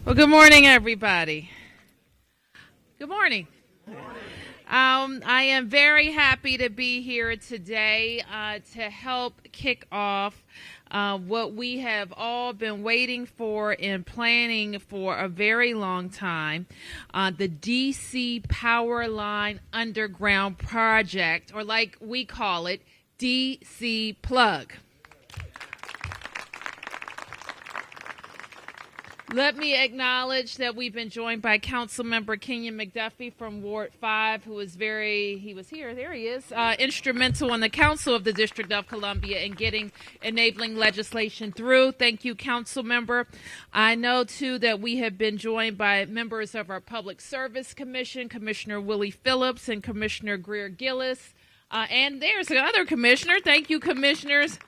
Well, good morning, everybody. Good morning. I am very happy to be here today to help kick off what we have all been waiting for and planning for a very long time, the DC Power Line Underground Project, or like we call it, DC Plug. Let me acknowledge that we've been joined by Councilmember Kenyan Mcduffie from Ward 5, who is instrumental on the Council of the District of Columbia in getting enabling legislation through. Thank you, Councilmember. I know, too, that we have been joined by members of our Public Service Commission, Commissioner Willie Phillips and Commissioner Greer Gillis. And there's another commissioner. Thank you, commissioners.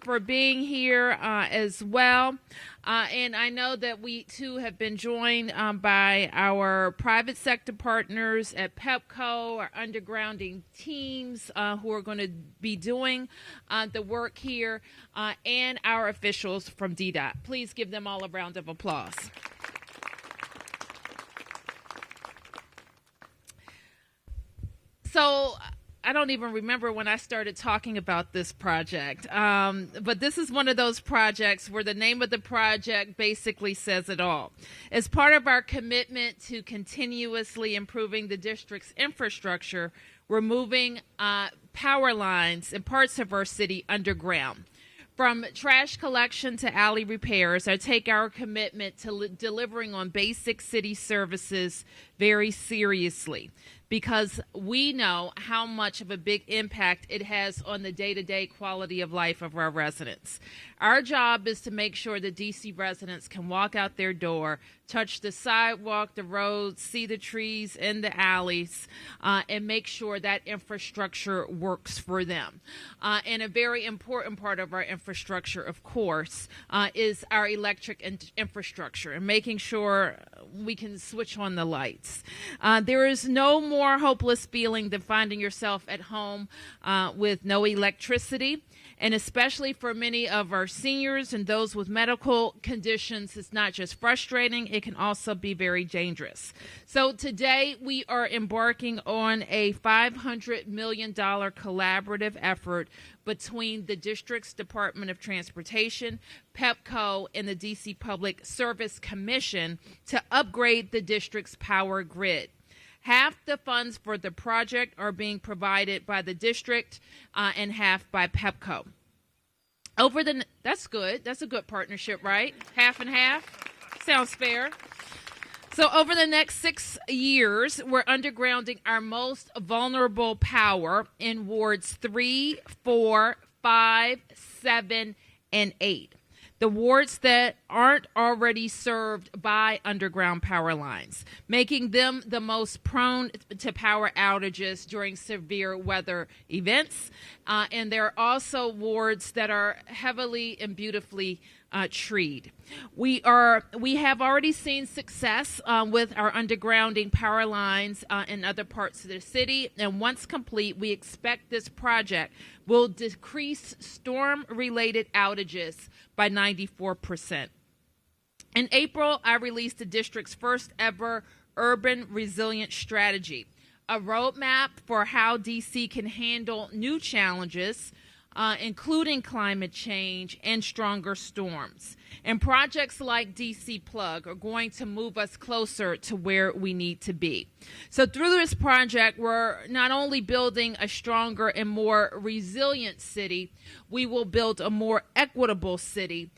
For being here as well. And I know that we, too, have been joined by our private sector partners at PEPCO, our undergrounding teams who are going to be doing the work here, and our officials from DDOT. Please give them all a round of applause. So I don't even remember when I started talking about this project, but this is one of those projects where the name of the project basically says it all. As part of our commitment to continuously improving the district's infrastructure, we're moving power lines in parts of our city underground. From trash collection to alley repairs, I take our commitment to delivering on basic city services very seriously, because we know how much of a big impact it has on the day-to-day quality of life of our residents. Our job is to make sure that DC residents can walk out their door, touch the sidewalk, the roads, see the trees in the alleys, and make sure that infrastructure works for them. And a very important part of our infrastructure, of course, is our electric infrastructure and making sure we can switch on the lights. There is no more hopeless feeling than finding yourself at home with no electricity. And especially for many of our seniors and those with medical conditions, it's not just frustrating, it can also be very dangerous. So today we are embarking on a $500 million collaborative effort between the district's Department of Transportation, PEPCO, and the DC Public Service Commission to upgrade the district's power grid. Half the funds for the project are being provided by the district and half by PEPCO. That's good. That's a good partnership, right? Half and half? Sounds fair. So over the next 6 years, we're undergrounding our most vulnerable power in wards 3, 4, 5, 7, and 8. The wards that aren't already served by underground power lines, making them the most prone to power outages during severe weather events. And there are also wards that are heavily and beautifully treed. We have already seen success with our undergrounding power lines in other parts of the city, and once complete, we expect this project will decrease storm-related outages by 94%. In April, I released the district's first ever urban resilience strategy, a roadmap for how DC can handle new challenges, including climate change and stronger storms. And projects like DC Plug are going to move us closer to where we need to be. So through this project, we're not only building a stronger and more resilient city, we will build a more equitable city,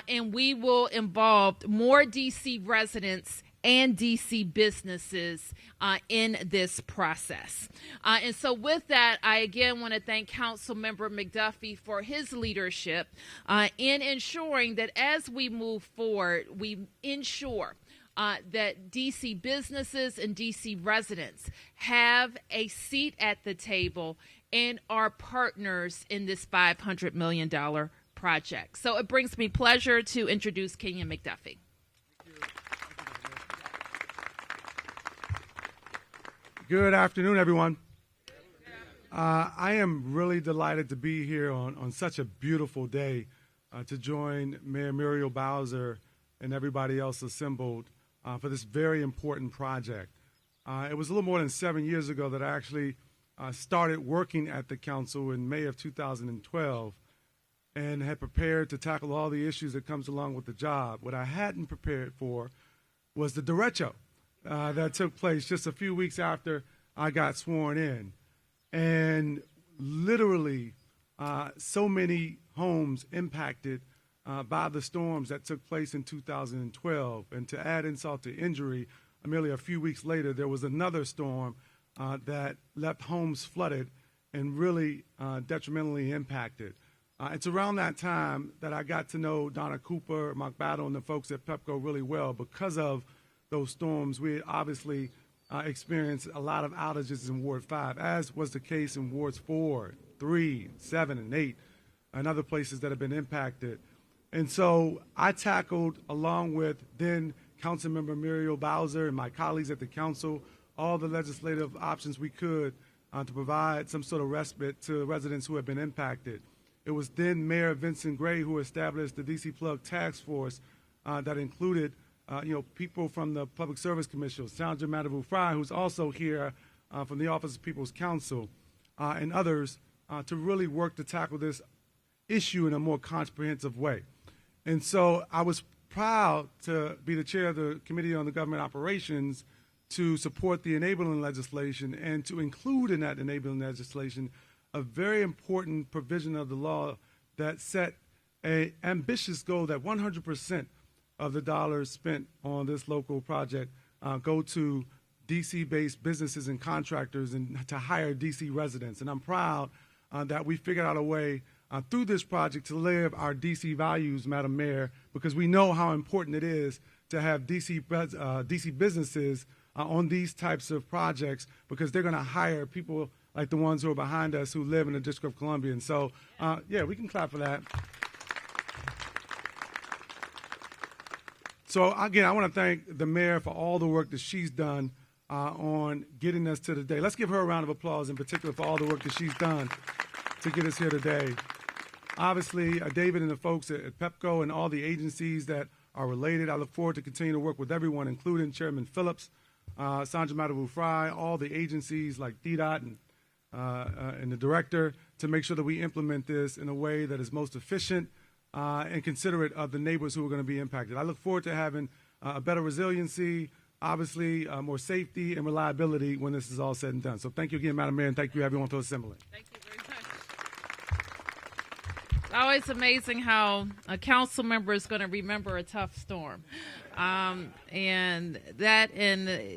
and we will involve more DC residents and DC businesses in this process. And so with that, I again want to thank Councilmember Mcduffie for his leadership in ensuring that as we move forward, we ensure that DC businesses and DC residents have a seat at the table and are partners in this $500 million project. So it brings me pleasure to introduce Kenyan Mcduffie. Good afternoon, everyone. I am really delighted to be here on such a beautiful day to join Mayor Muriel Bowser and everybody else assembled for this very important project. It was a little more than 7 years ago that I actually started working at the council in May of 2012 and had prepared to tackle all the issues that comes along with the job. What I hadn't prepared for was the derecho that took place just a few weeks after I got sworn in. And literally so many homes impacted by the storms that took place in 2012. And to add insult to injury, merely a few weeks later, there was another storm that left homes flooded and really detrimentally impacted. It's around that time that I got to know Donna Cooper, Mark Battle, and the folks at Pepco really well. Because of those storms, we obviously experienced a lot of outages in Ward 5, as was the case in Wards 4, 3, 7, and 8, and other places that have been impacted. And so I tackled, along with then Councilmember Muriel Bowser and my colleagues at the council, all the legislative options we could to provide some sort of respite to residents who have been impacted. It was then Mayor Vincent Gray who established the DC Plug Task Force that included people from the Public Service Commission, Sandra Mcduffie, who's also here from the Office of People's Counsel, and others to really work to tackle this issue in a more comprehensive way. And so I was proud to be the chair of the Committee on the Government Operations to support the enabling legislation and to include in that enabling legislation a very important provision of the law that set an ambitious goal that 100% of the dollars spent on this local project go to DC-based businesses and contractors and to hire DC residents. And I'm proud that we figured out a way through this project to live our DC values, Madam Mayor, because we know how important it is to have DC businesses on these types of projects, because they're going to hire people like the ones who are behind us who live in the District of Columbia. And so, yeah, we can clap for that. So, again, I want to thank the mayor for all the work that she's done on getting us to today. Let's give her a round of applause in particular for all the work that she's done to get us here today. Obviously, David and the folks at Pepco and all the agencies that are related, I look forward to continue to work with everyone, including Chairman Phillips, Sandra Mcduffie, all the agencies like DDOT and the director, to make sure that we implement this in a way that is most efficient and considerate of the neighbors who are going to be impacted. I look forward to having a better resiliency, obviously more safety and reliability when this is all said and done. So thank you again, Madam Mayor, and thank you everyone for assembling. Thank you very much. It's always amazing how a council member is going to remember a tough storm. And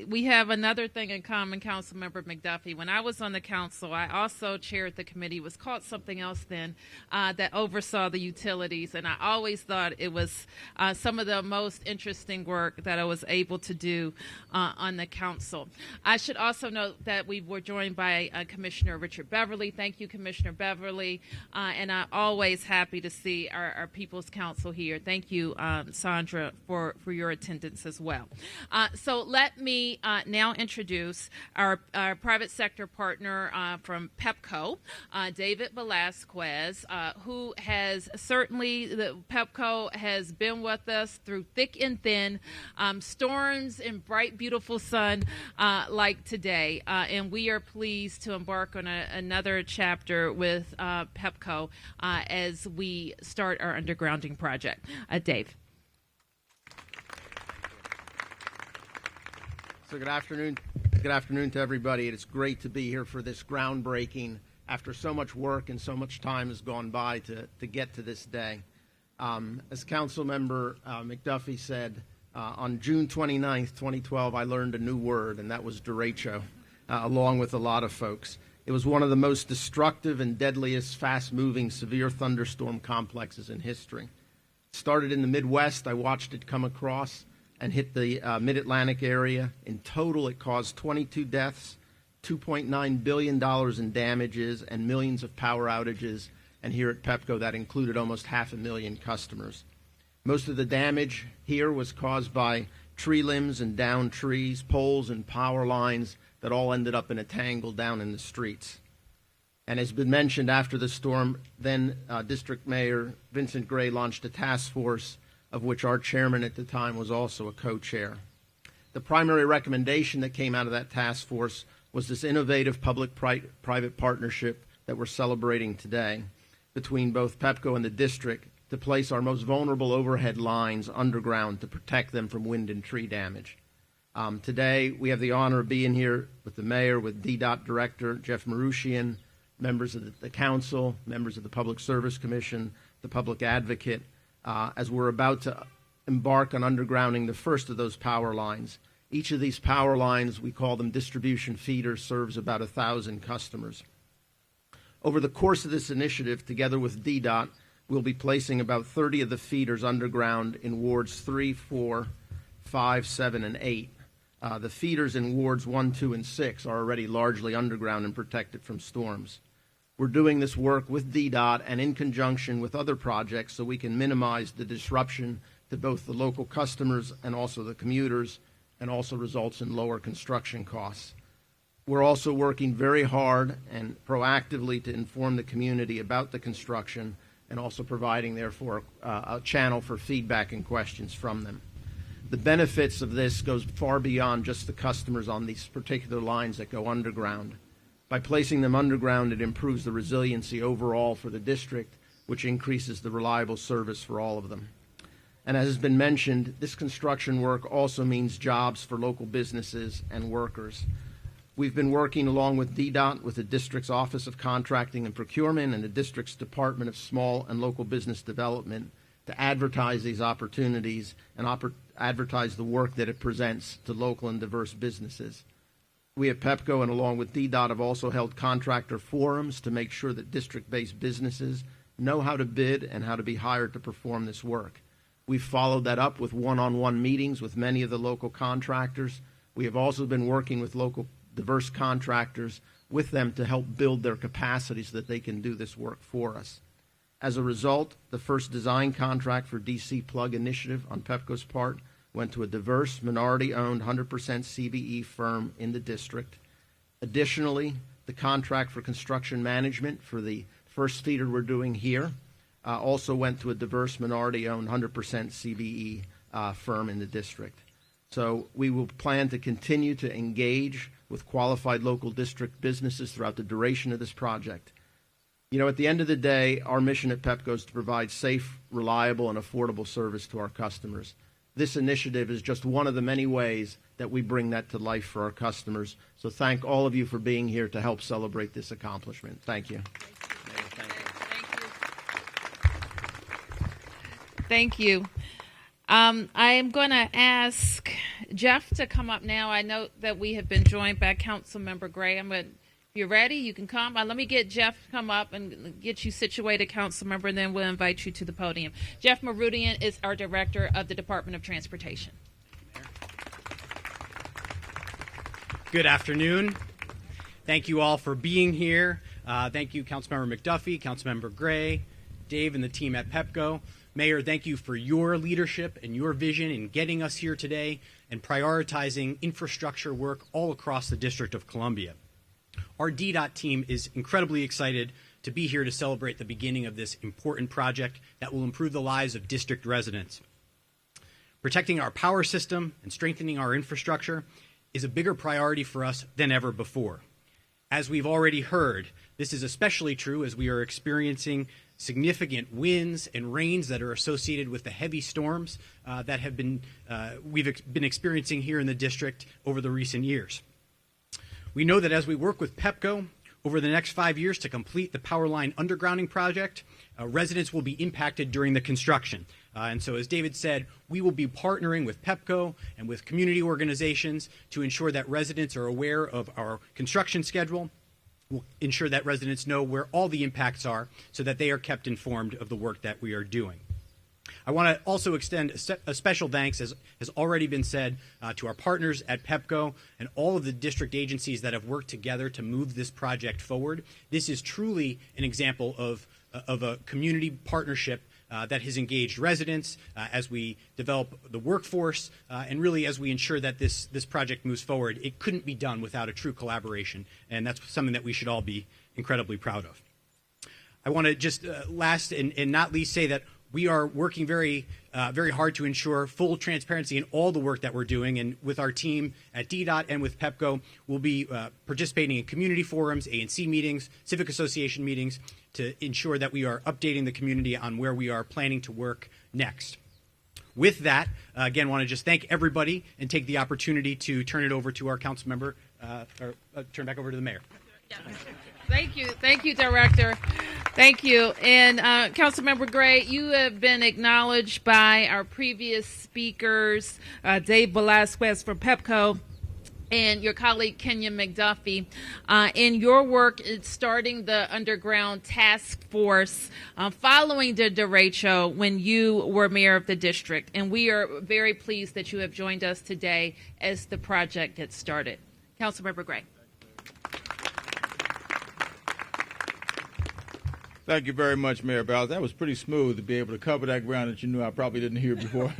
we have another thing in common, Councilmember Mcduffie. When I was on the council, I also chaired the committee. It was called something else then, that oversaw the utilities. And I always thought it was some of the most interesting work that I was able to do on the council. I should also note that we were joined by Commissioner Richard Beverly. Thank you, Commissioner Beverly. And I'm always happy to see our People's Council here. Thank you, Sandra, for your attendance as well. So let me now introduce our private sector partner from Pepco, David Velazquez, who has Pepco has been with us through thick and thin, storms and bright, beautiful sun like today. And we are pleased to embark on another chapter with Pepco as we start our undergrounding project. Dave. So good afternoon to everybody. It's great to be here for this groundbreaking after so much work and so much time has gone by to get to this day. As Councilmember McDuffie said, on June 29th, 2012, I learned a new word, and that was derecho, along with a lot of folks. It was one of the most destructive and deadliest fast-moving severe thunderstorm complexes in history. It started in the Midwest. I watched it come across and hit the Mid-Atlantic area. In total, it caused 22 deaths, $2.9 billion in damages, and millions of power outages. And here at Pepco, that included almost 500,000 customers. Most of the damage here was caused by tree limbs and downed trees, poles and power lines that all ended up in a tangle down in the streets. And as been mentioned, after the storm, then District Mayor Vincent Gray launched a task force of which our chairman at the time was also a co-chair. The primary recommendation that came out of that task force was this innovative public-private partnership that we're celebrating today between both PEPCO and the district to place our most vulnerable overhead lines underground to protect them from wind and tree damage. Today, we have the honor of being here with the mayor, with DDOT Director Jeff Meridian, members of the council, members of the Public Service Commission, the public advocate, as we're about to embark on undergrounding the first of those power lines. Each of these power lines, we call them distribution feeders, serves about 1,000 customers. Over the course of this initiative, together with DDOT, we'll be placing about 30 of the feeders underground in wards 3, 4, 5, 7, and 8. The feeders in wards 1, 2, and 6 are already largely underground and protected from storms. We're doing this work with DDOT and in conjunction with other projects so we can minimize the disruption to both the local customers and also the commuters, and also results in lower construction costs. We're also working very hard and proactively to inform the community about the construction and also providing, therefore, a channel for feedback and questions from them. The benefits of this goes far beyond just the customers on these particular lines that go underground. By placing them underground, it improves the resiliency overall for the district, which increases the reliable service for all of them. And as has been mentioned, this construction work also means jobs for local businesses and workers. We've been working along with DDOT, with the district's Office of Contracting and Procurement and the district's Department of Small and Local Business Development to advertise these opportunities and advertise the work that it presents to local and diverse businesses. We at PEPCO and along with DDOT have also held contractor forums to make sure that district-based businesses know how to bid and how to be hired to perform this work. We've followed that up with one-on-one meetings with many of the local contractors. We have also been working with local diverse contractors with them to help build their capacity so that they can do this work for us. As a result, the first design contract for DC Plug initiative on PEPCO's part went to a diverse, minority-owned, 100% CBE firm in the district. Additionally, the contract for construction management for the first feeder we're doing here also went to a diverse, minority-owned, 100% CBE firm in the district. So we will plan to continue to engage with qualified local district businesses throughout the duration of this project. You know, at the end of the day, our mission at PEPCO is to provide safe, reliable, and affordable service to our customers. This initiative is just one of the many ways that we bring that to life for our customers. So thank all of you for being here to help celebrate this accomplishment. Thank you. Thank you. I am going to ask Jeff to come up now. I know that we have been joined by Councilmember Gray. If you're ready, you can come. Let me get Jeff to come up and get you situated, Councilmember, and then we'll invite you to the podium. Jeff Meridian is our Director of the Department of Transportation. Good afternoon. Thank you all for being here. Thank you, Councilmember Mcduffie, Councilmember Gray, Dave, and the team at PEPCO. Mayor, thank you for your leadership and your vision in getting us here today and prioritizing infrastructure work all across the District of Columbia. Our DDOT team is incredibly excited to be here to celebrate the beginning of this important project that will improve the lives of district residents. Protecting our power system and strengthening our infrastructure is a bigger priority for us than ever before. As we've already heard, this is especially true as we are experiencing significant winds and rains that are associated with the heavy storms that we've been experiencing here in the district over the recent years. We know that as we work with PEPCO over the next 5 years to complete the power line undergrounding project, residents will be impacted during the construction. And so, as David said, we will be partnering with PEPCO and with community organizations to ensure that residents are aware of our construction schedule. We'll ensure that residents know where all the impacts are so that they are kept informed of the work that we are doing. I want to also extend a special thanks, as has already been said, to our partners at PEPCO and all of the district agencies that have worked together to move this project forward. This is truly an example of a community partnership that has engaged residents as we develop the workforce and really as we ensure that this project moves forward. It couldn't be done without a true collaboration, and that's something that we should all be incredibly proud of. I want to just last and not least say that we are working very hard to ensure full transparency in all the work that we're doing. And with our team at DDOT and with PEPCO, we'll be participating in community forums, A&C meetings, civic association meetings to ensure that we are updating the community on where we are planning to work next. With that, again, want to just thank everybody and take the opportunity to turn it over to our council member, turn back over to the mayor. Thank you, Director. Thank you. And Councilmember Gray, you have been acknowledged by our previous speakers, Dave Velazquez from PEPCO, and your colleague Kenyan Mcduffie, in your work in starting the underground task force following the derecho when you were mayor of the district. And we are very pleased that you have joined us today as the project gets started. Councilmember Gray. Thank you very much, Mayor Bowles. That was pretty smooth to be able to cover that ground that you knew I probably didn't hear before.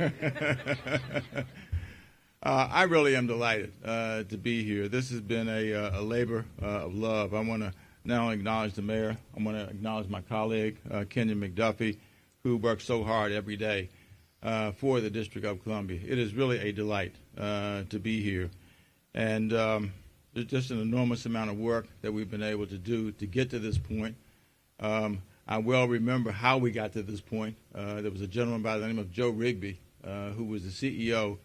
I really am delighted to be here. This has been a labor of love. I want to not only acknowledge the mayor, I want to acknowledge my colleague, Kenyan Mcduffie, who works so hard every day for the District of Columbia. It is really a delight to be here. And there's just an enormous amount of work that we've been able to do to get to this point. I well remember how we got to this point. There was a gentleman by the name of Joe Rigby, who was the CEO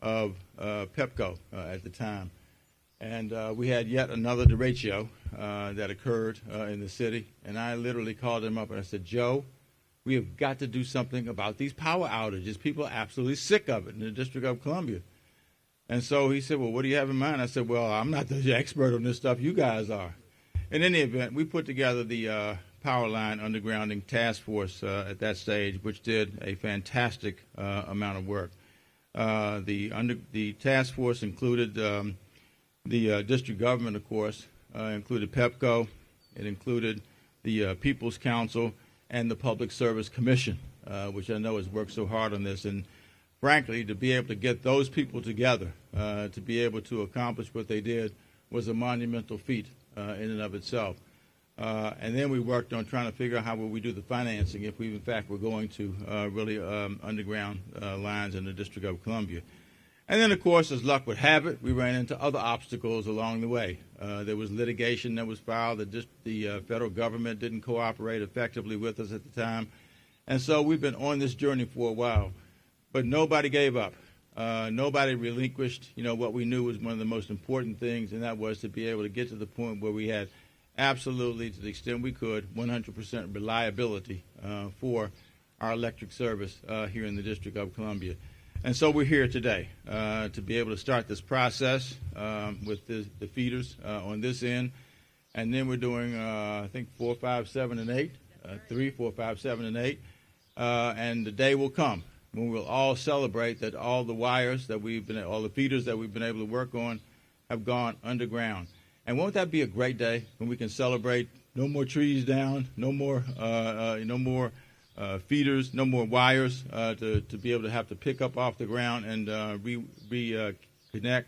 of PEPCO at the time. And we had yet another derecho that occurred in the city. And I literally called him up and I said, Joe, we have got to do something about these power outages. People are absolutely sick of it in the District of Columbia. And so he said, well, what do you have in mind? I said, well, I'm not the expert on this stuff. You guys are. In any event, we put together the power line undergrounding task force at that stage, which did a fantastic amount of work. The task force included the district government, of course, included PEPCO, it included the People's Council, and the Public Service Commission, which I know has worked so hard on this. And frankly, to be able to get those people together, to be able to accomplish what they did, was a monumental feat in and of itself. And then we worked on trying to figure out how would we do the financing if we, in fact, were going to really underground lines in the District of Columbia. And then, of course, as luck would have it, we ran into other obstacles along the way. There was litigation that was filed. The federal government didn't cooperate effectively with us at the time. And so we've been on this journey for a while. But nobody gave up. Nobody relinquished, what we knew was one of the most important things, and that was to be able to get to the point where we had absolutely, to the extent we could, 100% reliability for our electric service here in the District of Columbia. And so we're here today to be able to start this process with the feeders on this end. And then we're doing, I think, 4, 5, 7, and 8, 3, 4, 5, 7, and 8. And the day will come when we'll all celebrate that all the wires that all the feeders that we've been able to work on have gone underground. And won't that be a great day when we can celebrate no more trees down, no more feeders, no more wires to be able to have to pick up off the ground and reconnect.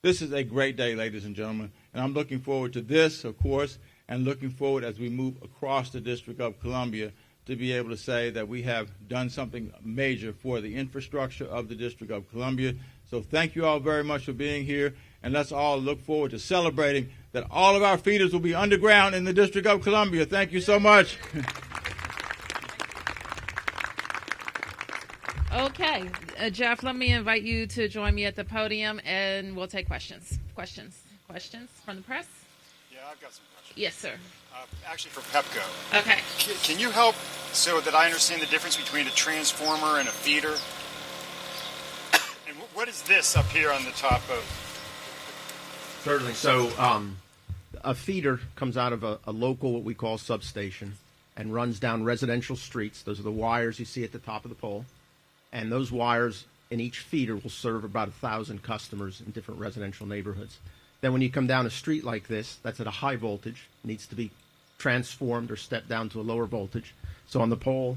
This is a great day, ladies and gentlemen, and I'm looking forward to this, of course, and looking forward as we move across the District of Columbia to be able to say that we have done something major for the infrastructure of the District of Columbia. So thank you all very much for being here, and let's all look forward to celebrating that all of our feeders will be underground in the District of Columbia. Thank you so much. Okay, Jeff, let me invite you to join me at the podium, and we'll take questions. Questions from the press? Yeah, I've got some questions. Yes, sir. Actually, for PEPCO. Okay. Can you help so that I understand the difference between a transformer and a feeder? And what is this up here on the top of? Certainly. So a feeder comes out of a local, what we call substation, and runs down residential streets. Those are the wires you see at the top of the pole. And those wires in each feeder will serve about 1,000 customers in different residential neighborhoods. Then when you come down a street like this, that's at a high voltage, needs to be transformed or stepped down to a lower voltage. So on the pole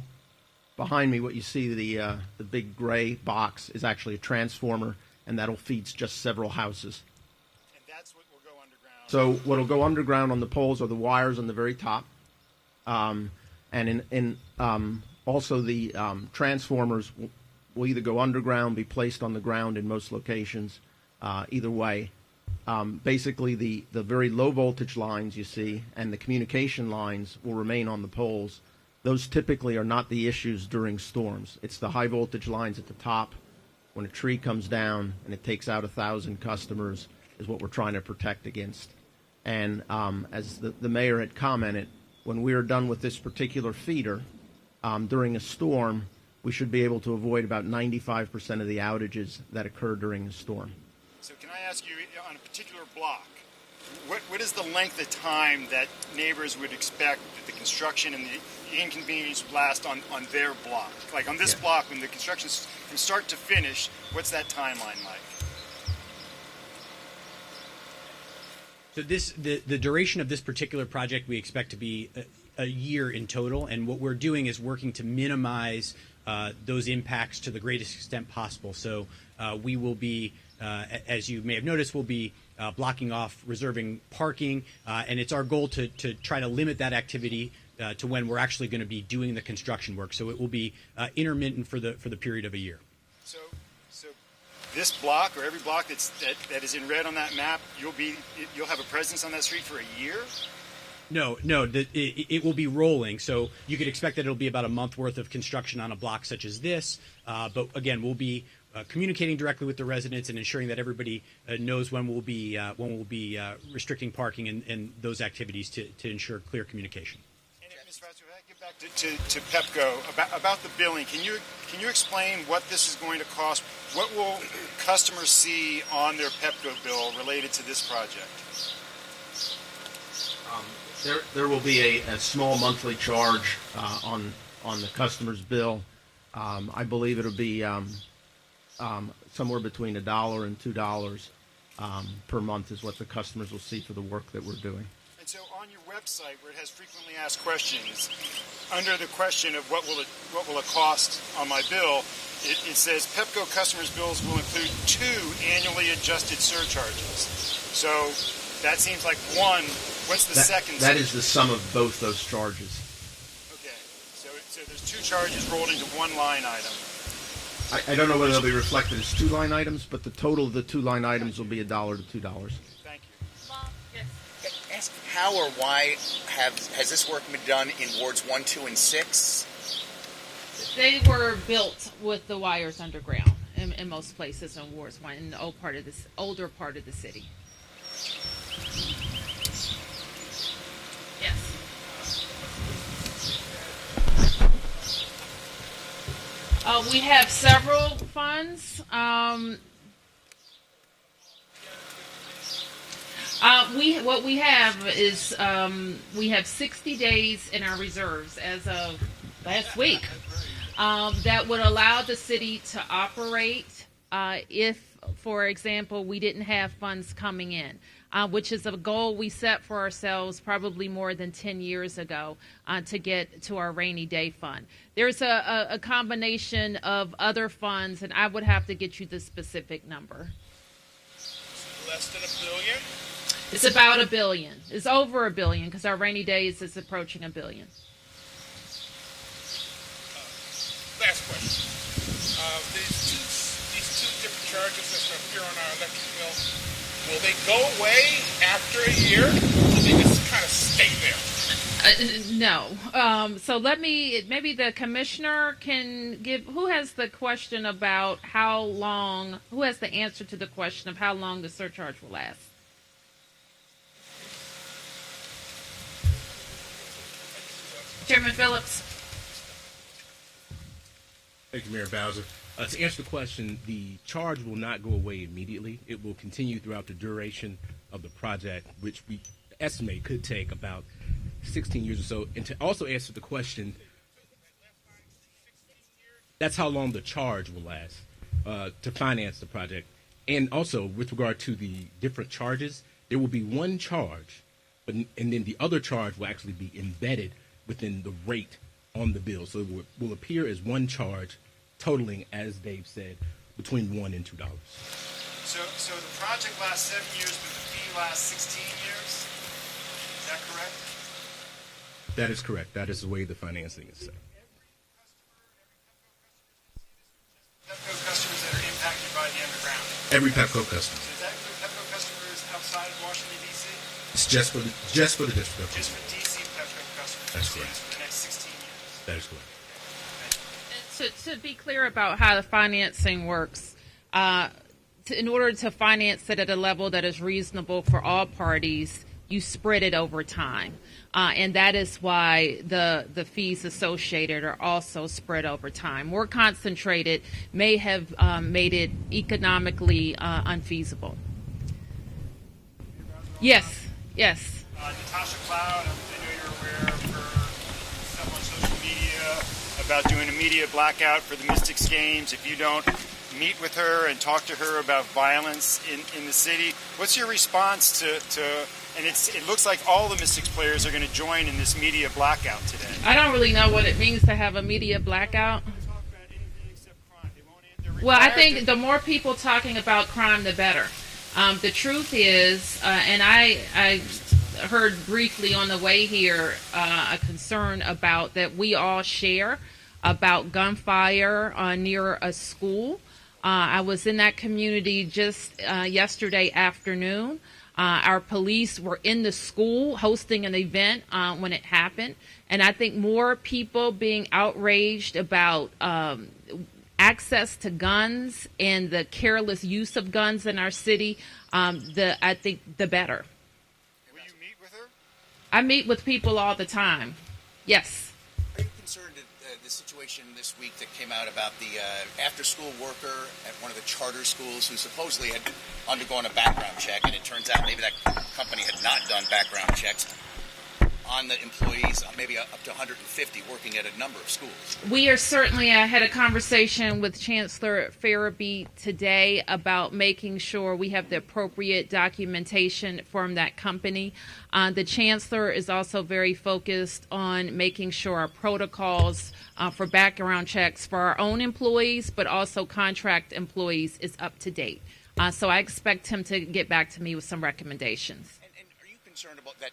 behind me, what you see, the big gray box is actually a transformer, and that'll feed just several houses. And that's what will go underground? So what'll go underground on the poles are the wires on the very top, and also the transformers will either go underground, be placed on the ground in most locations. Either way, basically the very low voltage lines you see and the communication lines will remain on the poles. Those typically are not the issues during storms. It's the high voltage lines at the top. When a tree comes down and it takes out 1,000 customers is what we're trying to protect against. And as the mayor had commented, when we are done with this particular feeder, during a storm, we should be able to avoid about 95% of the outages that occur during a storm. So can I ask you, on a particular block, what is the length of time that neighbors would expect that the construction and the inconvenience would last on their block? Like on this block, when the construction from start to finish, what's that timeline like? So the duration of this particular project we expect to be a year in total, and what we're doing is working to minimize those impacts to the greatest extent possible. So we will be, as you may have noticed, we'll be blocking off, reserving parking, and it's our goal to try to limit that activity to when we're actually going to be doing the construction work. So it will be intermittent for the period of a year. So this block, or every block that is in red on that map, you'll have a presence on that street for a year? No, it will be rolling. So you could expect that it'll be about a month worth of construction on a block such as this. But again, we'll be communicating directly with the residents and ensuring that everybody knows when we'll be restricting parking and those activities to ensure clear communication. And Ms. Vasquez, if I get back to Pepco about the billing, can you explain what this is going to cost? What will customers see on their Pepco bill related to this project? There will be a small monthly charge on the customer's bill. I believe it'll be somewhere between $1 and $2 per month is what the customers will see for the work that we're doing. And so on your website, where it has frequently asked questions, under the question of what will it cost on my bill, it says Pepco customers' bills will include 2 annually adjusted surcharges. So that seems like one. What's the second? That is the sum of both those charges. Okay, so there's 2 charges rolled into one line item. I don't know whether they'll be reflected as 2 line items, but the total of the 2 line items will be $1 to $2. Thank you. Bob, yes. Ask how or why has this work been done in wards 1, 2, and 6? They were built with the wires underground in most places in wards 1 in the older part of the city. Yes. We have several funds. What we have is we have 60 days in our reserves as of last week that would allow the city to operate if, for example, we didn't have funds coming in. Which is a goal we set for ourselves probably more than 10 years ago to get to our rainy day fund. There's a combination of other funds, and I would have to get you the specific number. Less than $1 billion? It's about $1 billion. It's over $1 billion because our rainy days is approaching $1 billion. Last question. These two different charges that appear on our electric bill, will they go away after a year, or will they just kind of stay there? No. So maybe the commissioner can give, who has the question about how long, who has the answer to the question of how long the surcharge will last? Chairman Phillips. Thank you, Mayor Bowser. To answer the question, the charge will not go away immediately. It will continue throughout the duration of the project, which we estimate could take about 16 years or so. And to also answer the question, that's how long the charge will last to finance the project. And also, with regard to the different charges, there will be one charge, and then the other charge will actually be embedded within the rate on the bill. So it will appear as one charge, totaling, as Dave said, between $1 and $2. So the project lasts 7 years, but the fee lasts 16 years? Is that correct? That is correct. That is the way the financing is set. Pepco customers that are impacted by the underground? Every Pepco customer. So does that include Pepco customers outside of Washington, D.C.? It's just for the district of Columbia. Just for D.C. Pepco customers? That's correct. For the next 16 years? That is correct. To be clear about how the financing works, in order to finance it at a level that is reasonable for all parties, you spread it over time. And that is why the fees associated are also spread over time. More concentrated may have made it economically unfeasible. Yes. Natasha Cloud, I know you're aware of her stuff on social media about doing a media blackout for the Mystics games. If you don't meet with her and talk to her about violence in the city, what's your response to and it looks like all the Mystics players are going to join in this media blackout today. I don't really know what it means to have a media blackout. Well, I think the more people talking about crime, the better. The truth is, and I heard briefly on the way here a concern about that we all share about gunfire near a school. I was in that community just yesterday afternoon. Our police were in the school hosting an event when it happened. And I think more people being outraged about access to guns and the careless use of guns in our city, I think the better. Will you meet with her? I meet with people all the time. Yes. Are you concerned at the situation this week that came out about the after-school worker at one of the charter schools who supposedly had undergone a background check, and it turns out maybe that company had not done background checks on the employees, maybe up to 150 working at a number of schools? We are certainly, I had a conversation with Chancellor Farabee today about making sure we have the appropriate documentation from that company. The Chancellor is also very focused on making sure our protocols for background checks for our own employees, but also contract employees, is up to date. So I expect him to get back to me with some recommendations. And are you concerned about that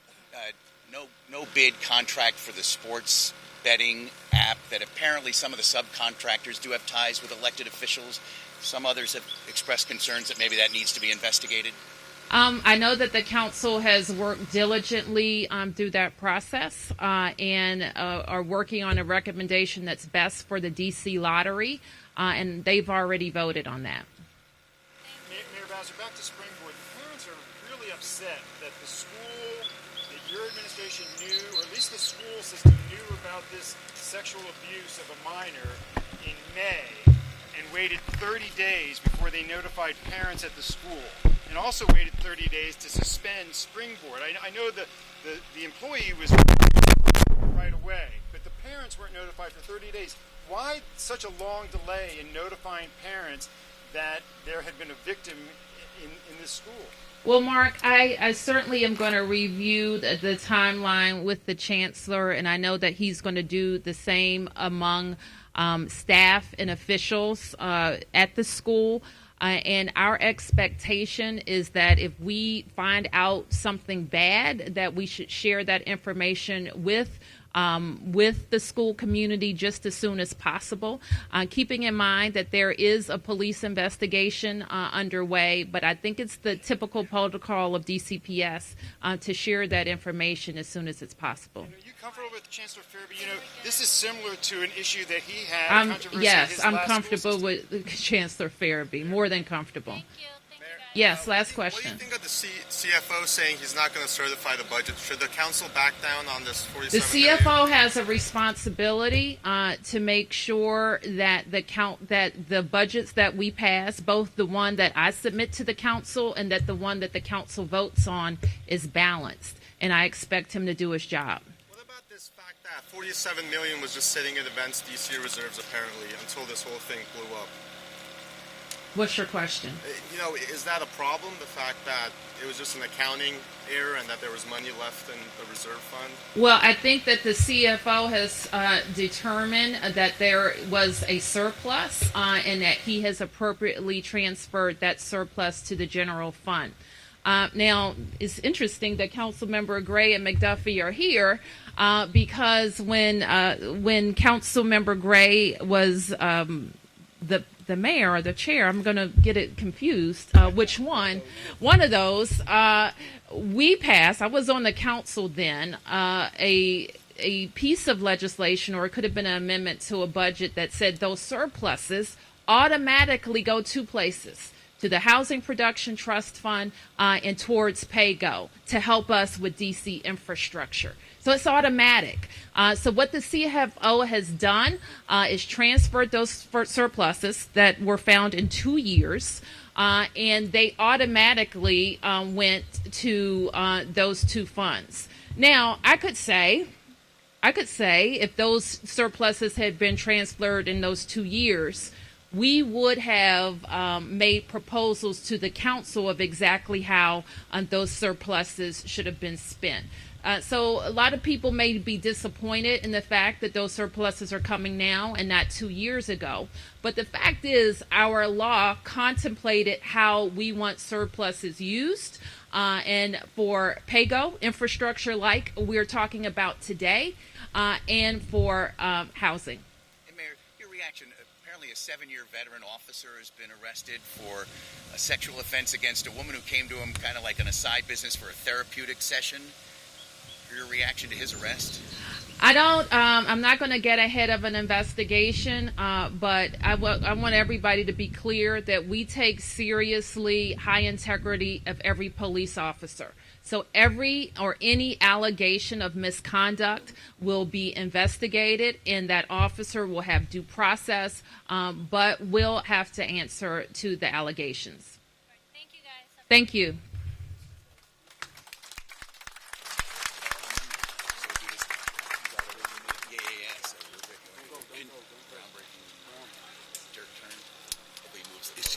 no bid contract for the sports betting app that apparently some of the subcontractors do have ties with elected officials? Some others have expressed concerns that maybe that needs to be investigated. I know that the council has worked diligently through that process and are working on a recommendation that's best for the D.C. lottery, and they've already voted on that. Mayor Bowser, back to Springboard. The parents are really upset that the school, that your administration knew, or at least the school system knew about this sexual abuse of a minor in May and waited 30 days before they notified parents at the school, and also waited 30 days to suspend Springboard. I know the employee was right away, but the parents weren't notified for 30 days. Why such a long delay in notifying parents that there had been a victim in this school? Well, Mark, I certainly am going to review the timeline with the Chancellor, and I know that he's going to do the same among staff and officials at the school. And our expectation is that if we find out something bad, that we should share that information with the school community just as soon as possible, keeping in mind that there is a police investigation underway, but I think it's the typical protocol of DCPS to share that information as soon as it's possible. And are you comfortable with Chancellor Farabee? You know, this is similar to an issue that he had. Yes, I'm comfortable with Chancellor Farabee, more than comfortable. Thank you. Yes, last question. What do you think of the CFO saying he's not going to certify the budget? Should the council back down on this $47 million? The CFO has a responsibility to make sure that the budgets that we pass, both the one that I submit to the council and that the one that the council votes on, is balanced. And I expect him to do his job. What about this fact that $47 million was just sitting in events DC reserves apparently until this whole thing blew up? What's your question? Is that a problem, the fact that it was just an accounting error and that there was money left in the reserve fund? Well, I think that the CFO has determined that there was a surplus and that he has appropriately transferred that surplus to the general fund. Now, it's interesting that Councilmember Gray and Mcduffie are here because when Councilmember Gray was the mayor or the chair, I'm going to get it confused, which one of those, we passed, I was on the council then, a piece of legislation, or it could have been an amendment to a budget that said those surpluses automatically go two places: to the Housing Production Trust Fund and towards PAYGO to help us with DC infrastructure. So it's automatic. So what the CFO has done is transferred those surpluses that were found in 2 years, and they automatically went to those two funds. Now, I could say if those surpluses had been transferred in those 2 years, we would have made proposals to the council of exactly how those surpluses should have been spent. So a lot of people may be disappointed in the fact that those surpluses are coming now and not 2 years ago. But the fact is, our law contemplated how we want surpluses used. And for PAYGO, infrastructure like we're talking about today, and for housing. And Mayor, your reaction. Apparently a 7-year veteran officer has been arrested for a sexual offense against a woman who came to him kind of like in a side business for a therapeutic session. Your reaction to his arrest? I'm not going to get ahead of an investigation, but I want everybody to be clear that we take seriously high integrity of every police officer. So every or any allegation of misconduct will be investigated, and that officer will have due process, but will have to answer to the allegations. Thank you, guys. Thank you.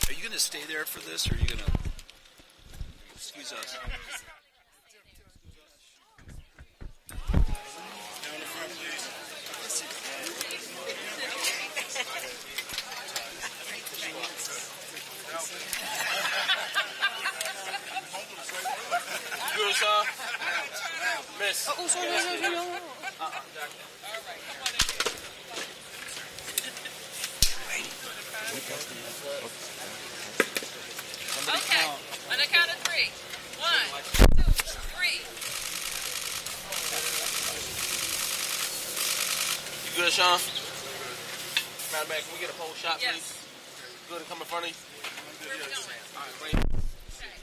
Are you going to stay there for this, or are you going to excuse us? Good, Sean. Miss. Oh, sorry. Okay, on the count of 3. 1, 2, 3. You good, Sean? Madam Mayor, can we get a pole shot, please? Yes. Good to come in front of you? Where are we going? All right, great. Okay.